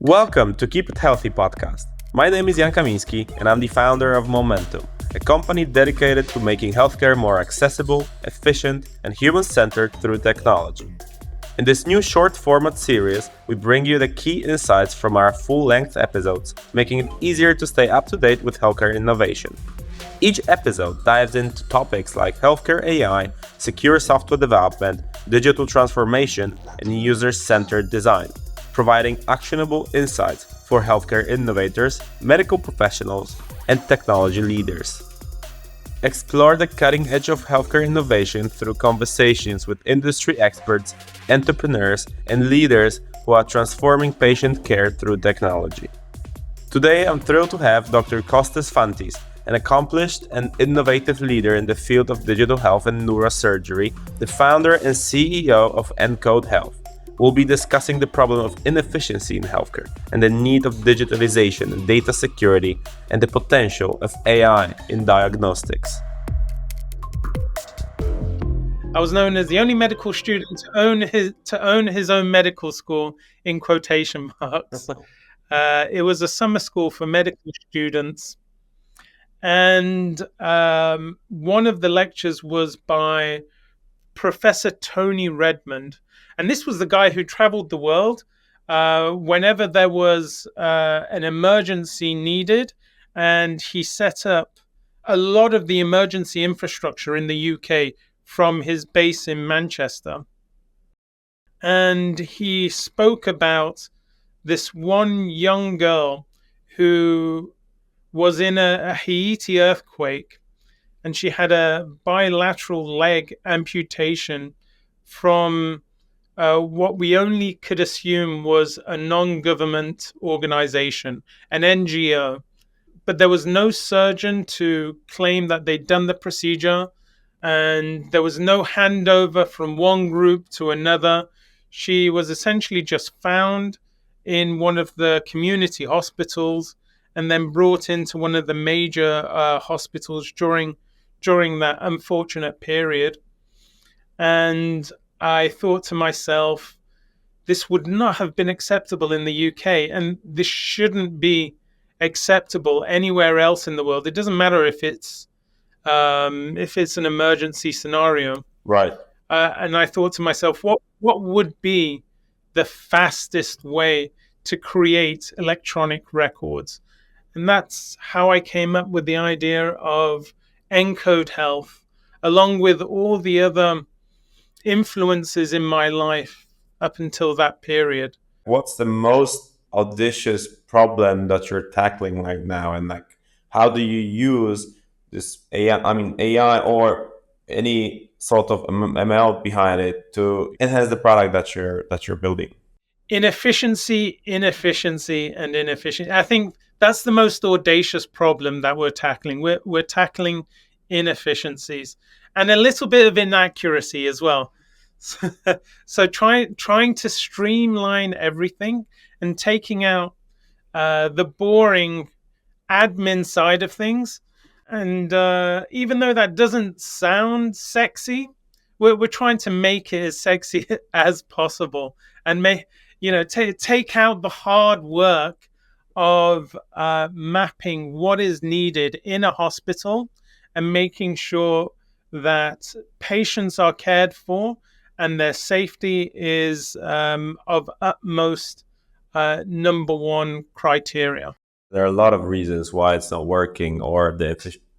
Welcome to Keep It Healthy podcast. My name is Jan Kamiński and I'm the founder of Momentum, a company dedicated to making healthcare more accessible, efficient, and human-centered through technology. In this new short format series, we bring you the key insights from our full-length episodes, making it easier to stay up to date with healthcare innovation. Each episode dives into topics like healthcare AI, secure software development, digital transformation, and user-centered design, providing actionable insights for healthcare innovators, medical professionals, and technology leaders. Explore the cutting edge of healthcare innovation through conversations with industry experts, entrepreneurs, and leaders who are transforming patient care through technology. Today, I'm thrilled to have Dr. Costas Fantis, an accomplished and innovative leader in the field of digital health and neurosurgery, the founder and CEO of Encode Health. We'll be discussing the problem of inefficiency in healthcare and the need of digitalization and data security and the potential of AI in diagnostics. I was known as the only medical student to own his own medical school, in quotation marks. It was a summer school for medical students. And one of the lectures was by Professor Tony Redmond. And this was the guy who traveled the world whenever there was an emergency needed. And he set up a lot of the emergency infrastructure in the UK from his base in Manchester. And he spoke about this one young girl who was in a Haiti earthquake, and she had a bilateral leg amputation from what we only could assume was a non-government organization, an NGO. But there was no surgeon to claim that they'd done the procedure, and there was no handover from one group to another. She was essentially just found in one of the community hospitals and then brought into one of the major hospitals during that unfortunate period. And I thought to myself, this would not have been acceptable in the UK, and this shouldn't be acceptable anywhere else in the world. It doesn't matter if it's an emergency scenario. Right. And I thought to myself, what would be the fastest way to create electronic records? And that's how I came up with the idea of Encode Health, along with all the other influences in my life up until that period. What's the most audacious problem that you're tackling right now? And how do you use this AI or any sort of ML behind it to enhance the product that you're building? Inefficiency, and inefficiency. I think that's the most audacious problem that we're tackling. We're tackling inefficiencies and a little bit of inaccuracy as well. So trying to streamline everything and taking out the boring admin side of things. And even though that doesn't sound sexy, we're trying to make it as sexy as possible and take out the hard work of mapping what is needed in a hospital and making sure that patients are cared for and their safety is of utmost number one criteria. There are a lot of reasons why it's not working or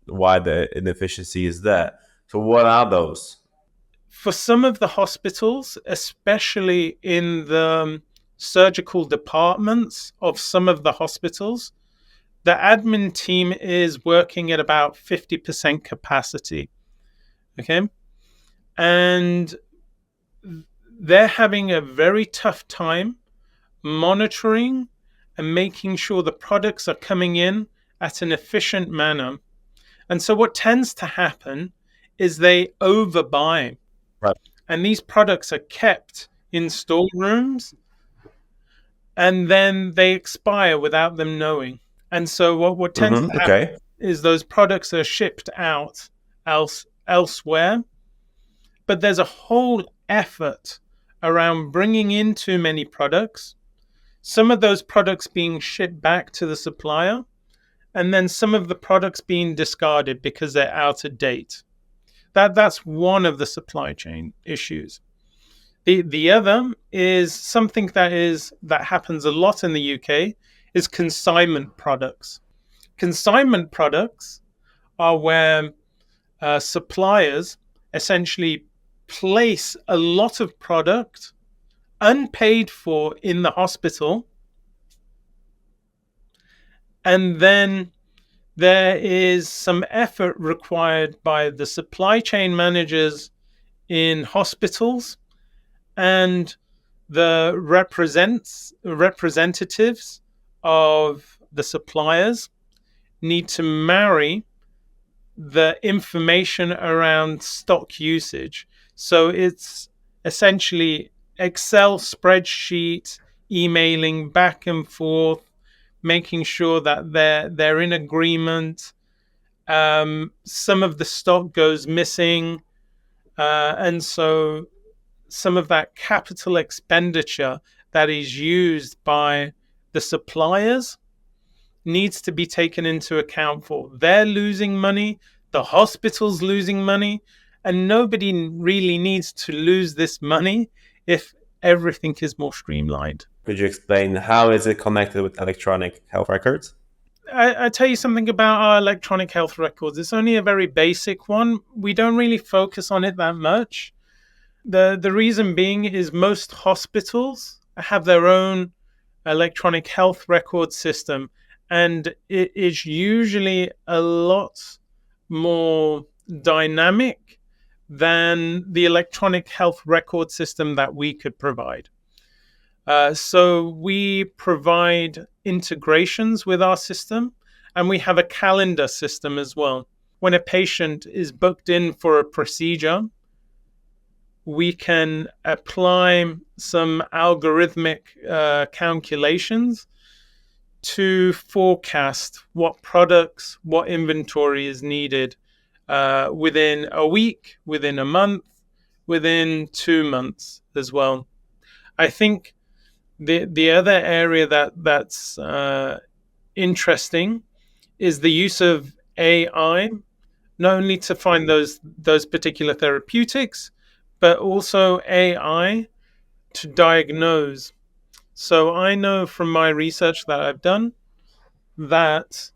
why the inefficiency is there. So what are those? For some of the hospitals, especially in the surgical departments of some of the hospitals, the admin team is working at about 50% capacity. Okay. And they're having a very tough time monitoring and making sure the products are coming in at an efficient manner. And so what tends to happen is they overbuy. Right. And these products are kept in storerooms and then they expire without them knowing. And so what tends to happen is those products are shipped out elsewhere. But there's a whole effort around bringing in too many products, some of those products being shipped back to the supplier, and then some of the products being discarded because they're out of date. That's one of the supply chain issues. The other is something that happens a lot in the UK is consignment products. Consignment products are where suppliers essentially place a lot of product unpaid for in the hospital, and then there is some effort required by the supply chain managers in hospitals and the representatives of the suppliers need to marry the information around stock usage. So it's essentially Excel spreadsheet, emailing back and forth, making sure that they're in agreement. Some of the stock goes missing, and so some of that capital expenditure that is used by the suppliers needs to be taken into account for. They're losing money, the hospital's losing money, and nobody really needs to lose this money if everything is more streamlined. Could you explain how is it connected with electronic health records? I tell you something about our electronic health records. It's only a very basic one. We don't really focus on it that much. The reason being is most hospitals have their own electronic health record system, and it is usually a lot more dynamic than the electronic health record system that we could provide. So we provide integrations with our system, and we have a calendar system as well. When a patient is booked in for a procedure, we can apply some algorithmic calculations to forecast what products, what inventory is needed within a week, within a month, within 2 months as well. I think the other area that's interesting is the use of AI, not only to find those particular therapeutics, but also AI to diagnose. So I know from my research that I've done that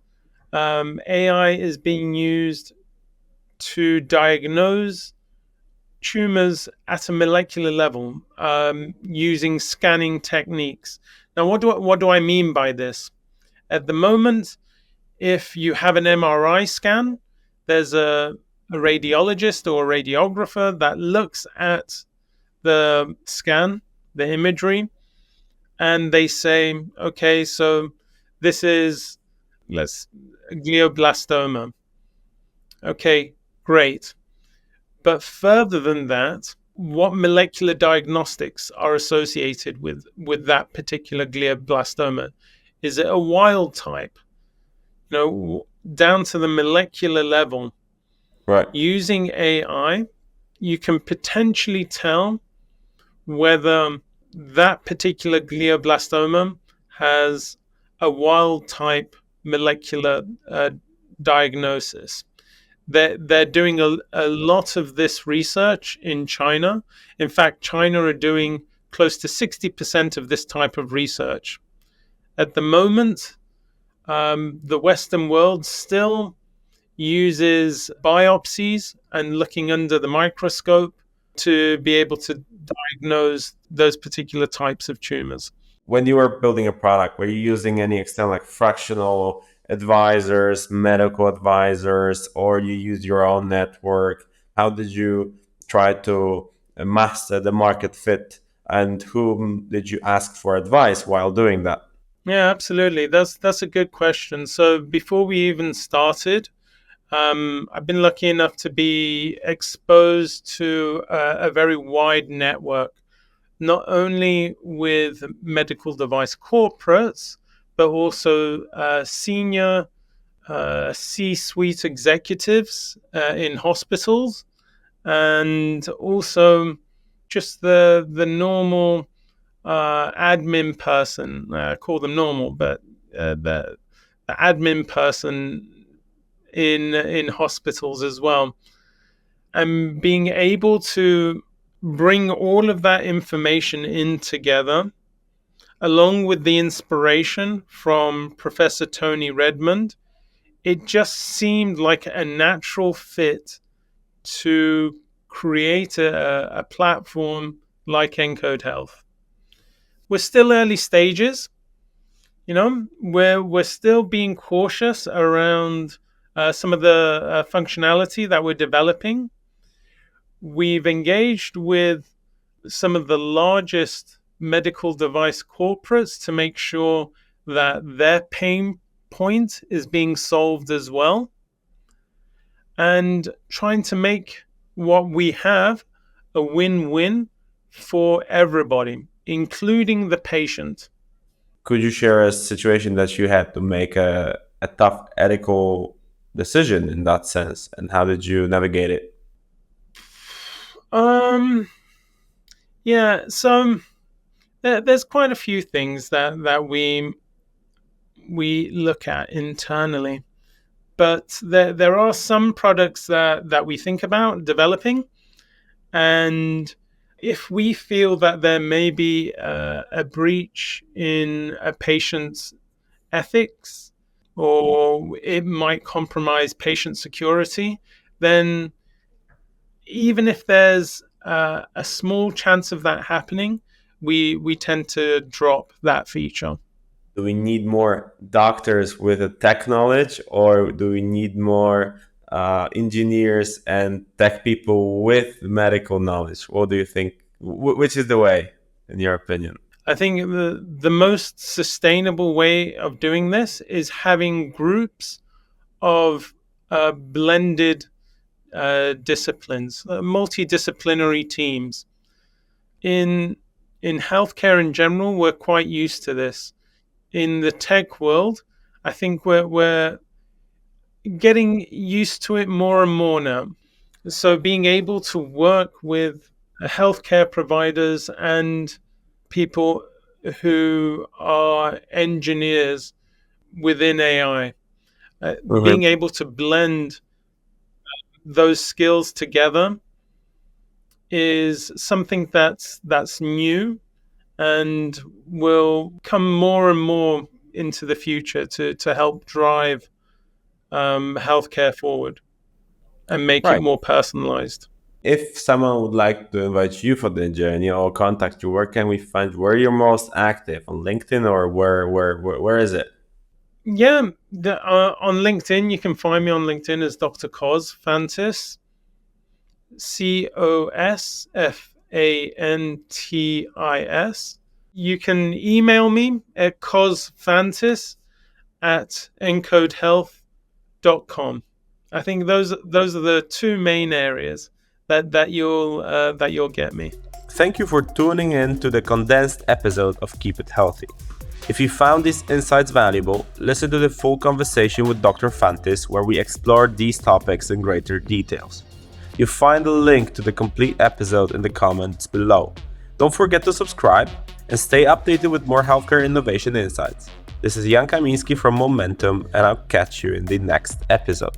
AI is being used to diagnose tumors at a molecular level using scanning techniques. Now, what do I mean by this? At the moment, if you have an MRI scan, there's a radiologist or a radiographer that looks at the scan, the imagery, and they say, okay, so this is glioblastoma. Okay, great. But further than that, what molecular diagnostics are associated with that particular glioblastoma? Is it a wild type? Down to the molecular level. Right. Using AI, you can potentially tell whether that particular glioblastoma has a wild type molecular diagnosis. They're doing a lot of this research in China. In fact, China are doing close to 60% of this type of research. At the moment, the Western world still uses biopsies and looking under the microscope to be able to diagnose those particular types of tumors. When you were building a product, were you using any external, like fractional advisors, medical advisors, or you use your own network? How did you try to master the market fit, and whom did you ask for advice while doing that? Yeah, absolutely. That's a good question. So before we even started, I've been lucky enough to be exposed to a very wide network, not only with medical device corporates, but also senior C-suite executives in hospitals, and also just the normal admin person, call them normal, but the admin person in hospitals as well, and being able to bring all of that information in together, along with the inspiration from Professor Tony Redmond, it just seemed like a natural fit to create a platform like Encode Health. We're still early stages, we're still being cautious around some of the functionality that we're developing. We've engaged with some of the largest medical device corporates to make sure that their pain point is being solved as well, and trying to make what we have a win-win for everybody, including the patient. Could you share a situation that you had to make a tough ethical decision in that sense, and how did you navigate it? Yeah, so there's quite a few things that we look at internally, but there are some products that we think about developing, and if we feel that there may be a breach in a patient's ethics, or it might compromise patient security, then even if there's a small chance of that happening, we tend to drop that feature. Do we need more doctors with a tech knowledge, or do we need more engineers and tech people with medical knowledge? What do you think? Which is the way, in your opinion? I think the most sustainable way of doing this is having groups of blended disciplines, multidisciplinary teams. In healthcare in general, we're quite used to this. In the tech world, I think we're getting used to it more and more now. So being able to work with healthcare providers and people who are engineers within AI, being able to blend those skills together is something that's new and will come more and more into the future to help drive healthcare forward and make it more personalized. If someone would like to invite you for the journey or contact you, where can we find where you're most active? On LinkedIn, or where is it? Yeah, on LinkedIn, you can find me on LinkedIn as Dr. Cos Fantis, COSFANTIS. You can email me at cosfantis@encodehealth.com. I think those are the two main areas that you'll get me. Thank you for tuning in to the condensed episode of Keep It Healthy. If you found these insights valuable, listen to the full conversation with Dr. Fantis, where we explored these topics in greater details. You'll find a link to the complete episode in the comments below. Don't forget to subscribe and stay updated with more healthcare innovation insights. This is Jan Kamiński from Momentum, and I'll catch you in the next episode.